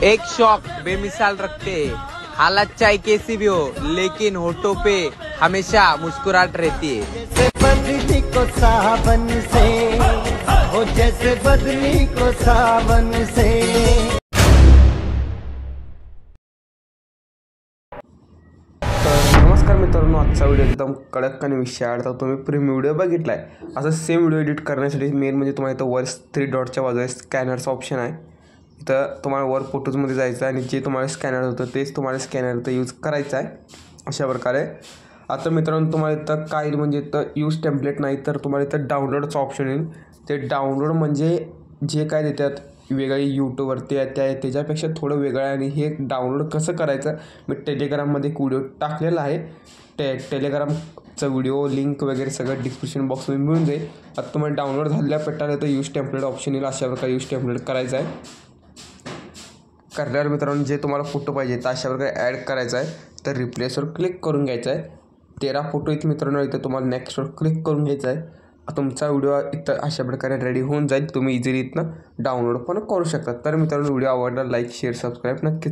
एक शौक बेमिसाल रखते हैं। हालत चाहे कैसी भी हो, लेकिन होठों पे हमेशा मुस्कुराहट रहती है। जैसे बदली को सावन से, हो जैसे बदली को सावन से। नमस्कार मित्रांनो, आजचा व्हिडिओ एकदम कडक आणि विषयावर तर तुम्ही प्रीमियम व्हिडिओ बघितलाय। असं सेम व्हिडिओ एडिट करण्यासाठी मेन म्हणजे तुम्हाला इथं वर 3 डॉटच्या बाजूला स्कॅनरचा ऑप्शन आहे। इथं तुम्हाला वर फोटोजमध्ये जायचं आहे आणि जे तुम्हाला स्कॅनर होतं तेच तुम्हाला स्कॅनर इथं यूज करायचं आहे अशा प्रकारे। आता मित्रांनो तुम्हाला इथं काय म्हणजे इथं यूज टेम्पलेट नाही तर तुम्हाला इथं डाउनलोडचा ऑप्शन येईल। ते डाउनलोड म्हणजे जे काय देतात वेगळे यूट्यूबवरती आहे त्याच्यापेक्षा थोडं वेगळं आहे। आणि हे डाउनलोड कसं करायचं मी टेलिग्राममध्ये एक व्हिडिओ टाकलेला आहे। टेलिग्रामचा व्हिडिओ लिंक वगैरे सगळं डिस्क्रिप्शन बॉक्समध्ये मिळून जाईल। आता तुम्हाला डाउनलोड झालेल्या पेटाला तर यूज टेम्पलेट ऑप्शन येईल, अशा प्रकारे यूज टेम्पलेट करायचं आहे। करल्यावर मित्रांनो जे तुम्हाला फोटो पाहिजे तर अशा प्रकारे ॲड करायचा आहे, तर रिप्लेसवर क्लिक करून घ्यायचा आहे। 13 फोटो इथे मित्रांनो इथं तुम्हाला नेक्स्टवर क्लिक करून घ्यायचा आहे। तुमचा व्हिडिओ इथं अशा प्रकारे रेडी होऊन जाईल। तुम्ही इझिली इथनं डाउनलोड पण करू शकता। तर मित्रांनो व्हिडिओ आवडला लाईक शेअर सबस्क्राईब नक्की